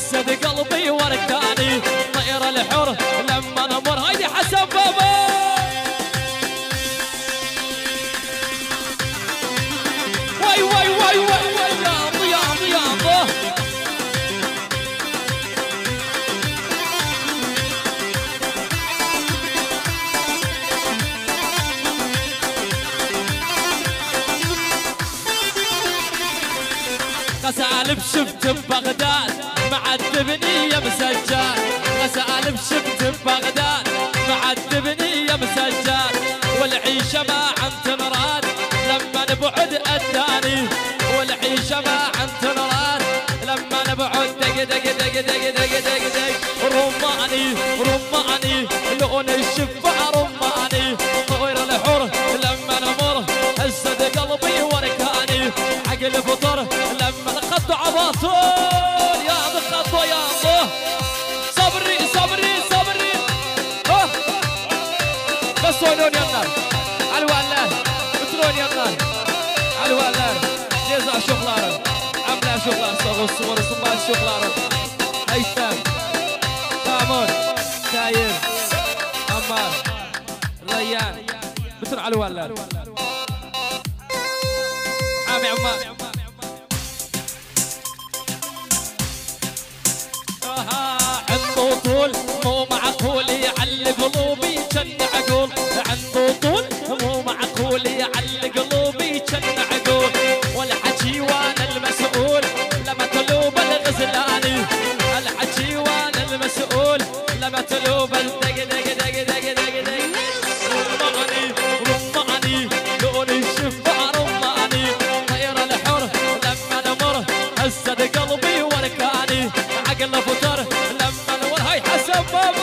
هزت قلبي وركاني طير الحر لما نمر. هيدي حسن بابا واي واي واي واي واي يا ضياضه غسالب شفت ببغداد معذبني يا مسجاد. غسالب شفت ببغداد معذبني يا مسجاد. والعيشة ما عن تنراد لما نبعد أداني. والعيشة ما عن تنراد لما نبعد دق دق دق دق دق دق دق. رماني رماني لون الشفع رماني طير الحر لما نمر. هزت قلبي وركاني عقل فطر لما خطوا عباطول يا خطوا يا الله. صبري صبري صبري بس وينون يا النار على الوالان بترون يا النار على الوالان. جزا شغلارا عملا شغلار صغر الصور صبار شغلارا. هيثم تامر تاير عمار ريان بتر على الوالان عامي عمار. عنده طول مو معقول يعلي قلوبي جن عقول. عنده طول مو معقول يعلي قلوبي جن عقول. والحكي وانا المسؤول لما تلوب الغزلاني. الحكي وانا المسؤول لما تلوب الدق دق دق دق دق دق. رماني رماني لون الشفع رماني طير الحر لما نمر. هزت قلبي وركاني عقل فطر لما نور. هاي حسن بابا